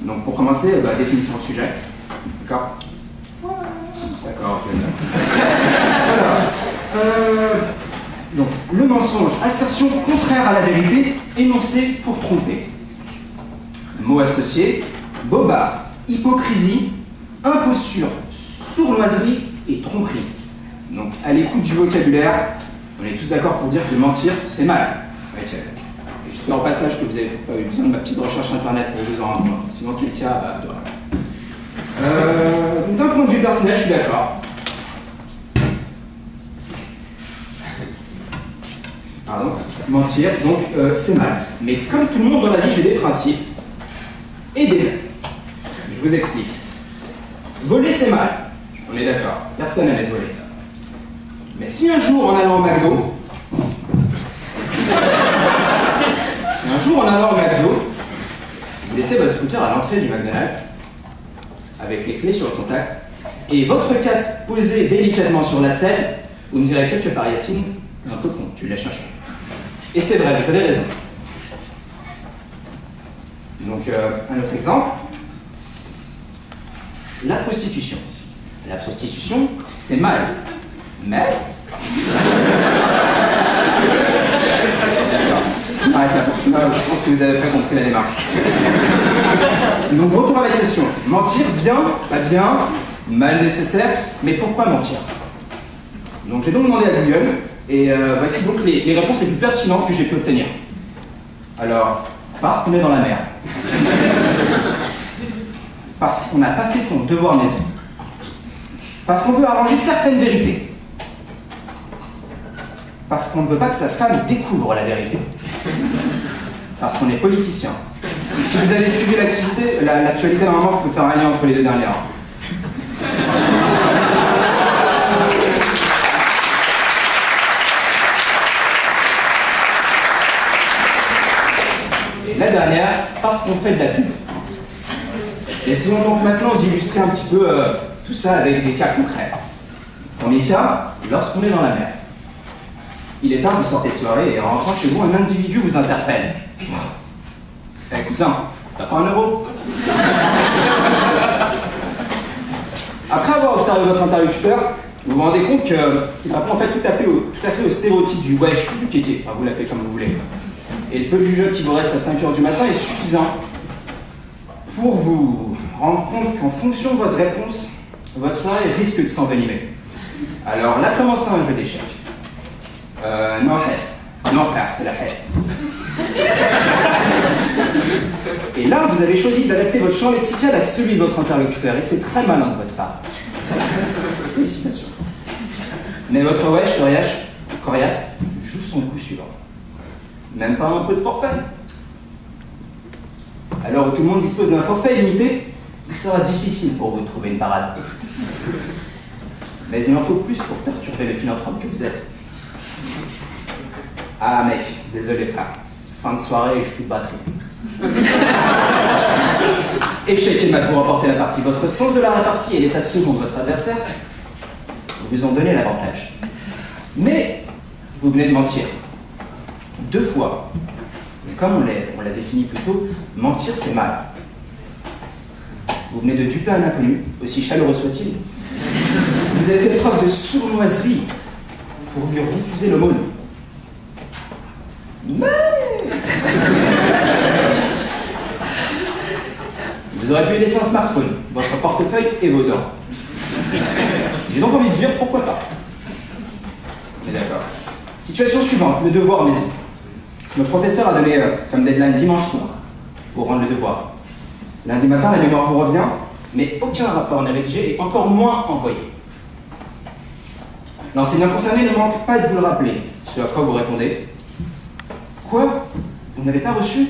Donc pour commencer, définition du sujet. D'accord? D'accord, ok. Voilà. Donc, le mensonge, assertion contraire à la vérité, énoncée pour tromper. Mots associés, bobard, hypocrisie, imposture, sournoiserie et tromperie. Donc, à l'écoute du vocabulaire, on est tous d'accord pour dire que mentir, c'est mal. Okay. J'espère au passage que vous n'avez pas eu besoin de ma petite recherche internet pour vous en rendre compte. Sinon, quel cas, de rien. D'un point de vue personnel, je suis d'accord. Pardon, mentir, donc c'est mal. Mais comme tout le monde dans la vie, j'ai des principes et des règles. Je vous explique. Voler, c'est mal. On est d'accord. Personne n'aime voler. Mais si un jour, en allant au McDo, vous laissez votre scooter à l'entrée du McDonald's, avec les clés sur le contact, et votre casque posé délicatement sur la selle, vous me direz quelque part, Yacine, t'es un peu con, tu l'as cherché. Et c'est vrai, vous avez raison. Donc, un autre exemple, la prostitution. La prostitution, c'est mal, mais... D'accord. Arrête là pour celui-là, je pense que vous avez pas compris la démarche. Donc, retour à la question. Mentir, bien, pas bien, mal nécessaire, mais pourquoi mentir? Donc, j'ai donc demandé à Google, et voici donc les réponses les plus pertinentes que j'ai pu obtenir. Alors, parce qu'on est dans la merde. Parce qu'on n'a pas fait son devoir maison. Parce qu'on veut arranger certaines vérités. Parce qu'on ne veut pas que sa femme découvre la vérité. Parce qu'on est politicien. Si vous avez suivi l'actualité, normalement, vous pouvez faire un lien entre les deux dernières. Et la dernière, parce qu'on fait de la pub. Essayons donc maintenant d'illustrer un petit peu tout ça avec des cas concrets. Premier cas, lorsqu'on est dans la mer. Il est tard, vous sortez de soirée et en rentrant chez vous, un individu vous interpelle. Eh cousin, t'as pas 1 euro? Après avoir observé votre interlocuteur, vous vous rendez compte qu'il répond en fait tout à fait au stéréotype du wesh, du kéké, enfin vous l'appelez comme vous voulez. Et le peu de jugeote qui vous reste à 5 h du matin est suffisant pour vous rendre compte qu'en fonction de votre réponse, votre soirée risque de s'envenimer. Alors là commence un jeu d'échecs. Non, Hess. Non, frère, c'est la Hess. Et là, vous avez choisi d'adapter votre champ lexical à celui de votre interlocuteur, et c'est très malin de votre part. Félicitations. Mais votre wesh, coriace, joue son coup suivant. Même pas un peu de forfait. Alors où tout le monde dispose d'un forfait limité, il sera difficile pour vous de trouver une parade. Mais il en faut plus pour perturber le philanthrope que vous êtes. Ah mec, désolé frère. Fin de soirée et je plus de batterie. Échec et mat, vous remportez la partie. Votre sens de la répartie et l'état second de votre adversaire vous ont donné l'avantage. Mais vous venez de mentir. 2 fois. Et comme on l'a défini plus tôt, mentir c'est mal. Vous venez de duper un inconnu, aussi chaleureux soit-il. Vous avez fait preuve de sournoiserie pour lui refuser l'aumône. Mais vous aurez pu laisser un smartphone, votre portefeuille et vos dents. J'ai donc envie de dire pourquoi pas. On est d'accord. Situation suivante, le devoir maison. Notre professeur a donné comme deadline dimanche soir pour rendre le devoir. Lundi matin, la mémoire vous revient, mais aucun rapport n'est rédigé et encore moins envoyé. L'enseignant concerné ne manque pas de vous le rappeler, ce à quoi vous répondez. Quoi? Vous n'avez pas reçu?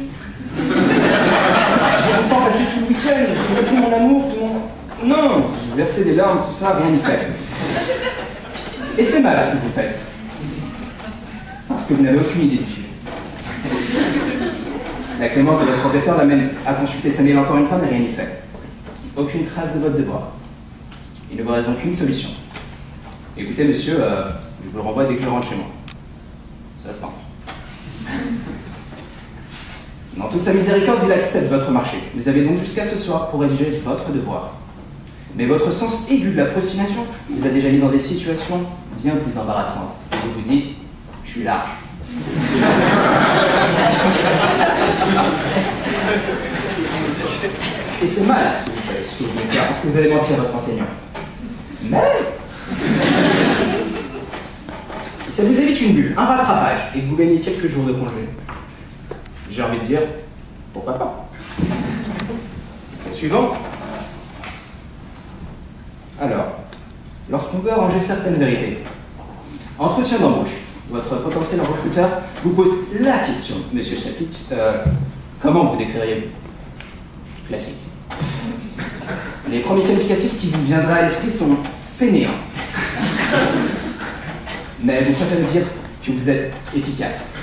J'ai pourtant passé tout le week-end, tout mon amour, tout mon... Non, vous versez des larmes, tout ça, rien n'y fait. Et c'est mal ce que vous faites. Parce que vous n'avez aucune idée du sujet. La clémence de votre professeur l'amène à consulter sa mail encore une fois, mais rien n'y fait. Aucune trace de votre devoir. Il ne vous reste donc qu'une solution. Écoutez, monsieur, je vous le renvoie dès que je rentre chez moi. Ça se tente. Dans toute sa miséricorde, il accepte votre marché. Vous avez donc jusqu'à ce soir pour rédiger votre devoir. Mais votre sens aigu de l'approximation vous a déjà mis dans des situations bien plus embarrassantes. Vous vous dites, je suis large. Et c'est mal ce que vous voulez faire, parce que vous allez mentir à votre enseignant. Mais si ça vous évite une bulle, un rattrapage, et que vous gagnez quelques jours de congé, j'ai envie de dire, pourquoi pas? Suivant. Alors, lorsqu'on veut arranger certaines vérités, entretien d'embauche, votre potentiel recruteur vous pose la question, monsieur Chafic, comment vous décririez-vous? Classique. Les premiers qualificatifs qui vous viendraient à l'esprit sont fainéants. Mais vous préférez dire que vous êtes efficace.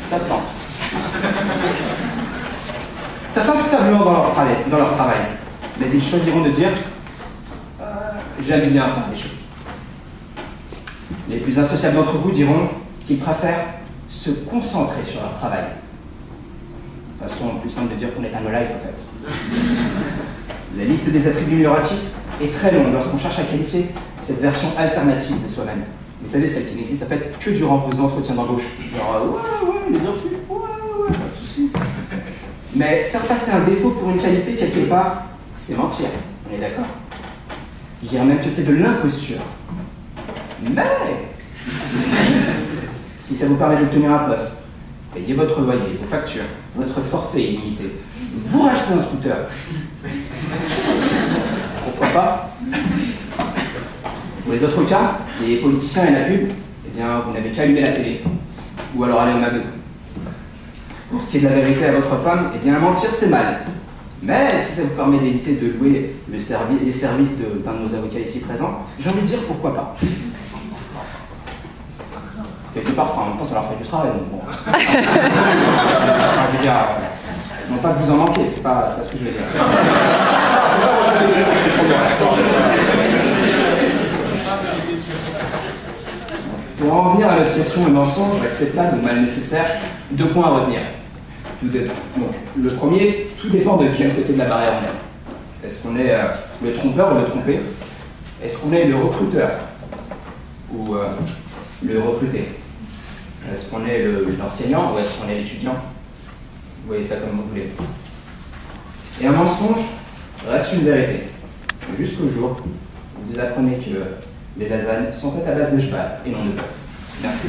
Ça se tente. Certains se savent dans leur travail, mais ils choisiront de dire j'aime bien faire des choses. Les plus insociables d'entre vous diront qu'ils préfèrent se concentrer sur leur travail. Façon plus simple de dire qu'on est un no-life en fait. La liste des attributs amélioratifs est très longue lorsqu'on cherche à qualifier cette version alternative de soi-même. Vous savez, celle qui n'existe en fait que durant vos entretiens d'embauche. Genre, ouais, les heures sup, ouais, pas de soucis. Mais faire passer un défaut pour une qualité quelque part, c'est mentir, on est d'accord? Je dirais même que c'est de l'imposture. Mais si ça vous permet d'obtenir un poste, payez votre loyer, vos factures, votre forfait illimité, vous rachetez un scooter. Pourquoi pas? Pour les autres cas, les politiciens et la pub, eh bien, vous n'avez qu'à allumer la télé, ou alors aller au McDo. Pour ce qui est de la vérité à votre femme, eh bien, mentir c'est mal. Mais si ça vous permet d'éviter de louer les services d'un de nos avocats ici présents, j'ai envie de dire pourquoi pas. Quelque part, enfin, en même temps, ça leur ferait du travail, donc bon. Enfin, je veux dire, non pas que vous en manquez, c'est pas ce que je veux dire. Pour en revenir à notre question de mensonge acceptable ou mal nécessaire, 2 points à retenir. Donc, le premier, tout dépend de quel côté de la barrière on est. Est-ce qu'on est le trompeur ou le trompé? Est-ce qu'on est le recruteur ou le recruté? Est-ce qu'on est l'enseignant ou est-ce qu'on est l'étudiant? Vous voyez ça comme vous voulez. Et un mensonge reste une vérité. Jusqu'au jour où vous apprenez que les lasagnes sont faites à base de cheval et non de bœuf. Merci.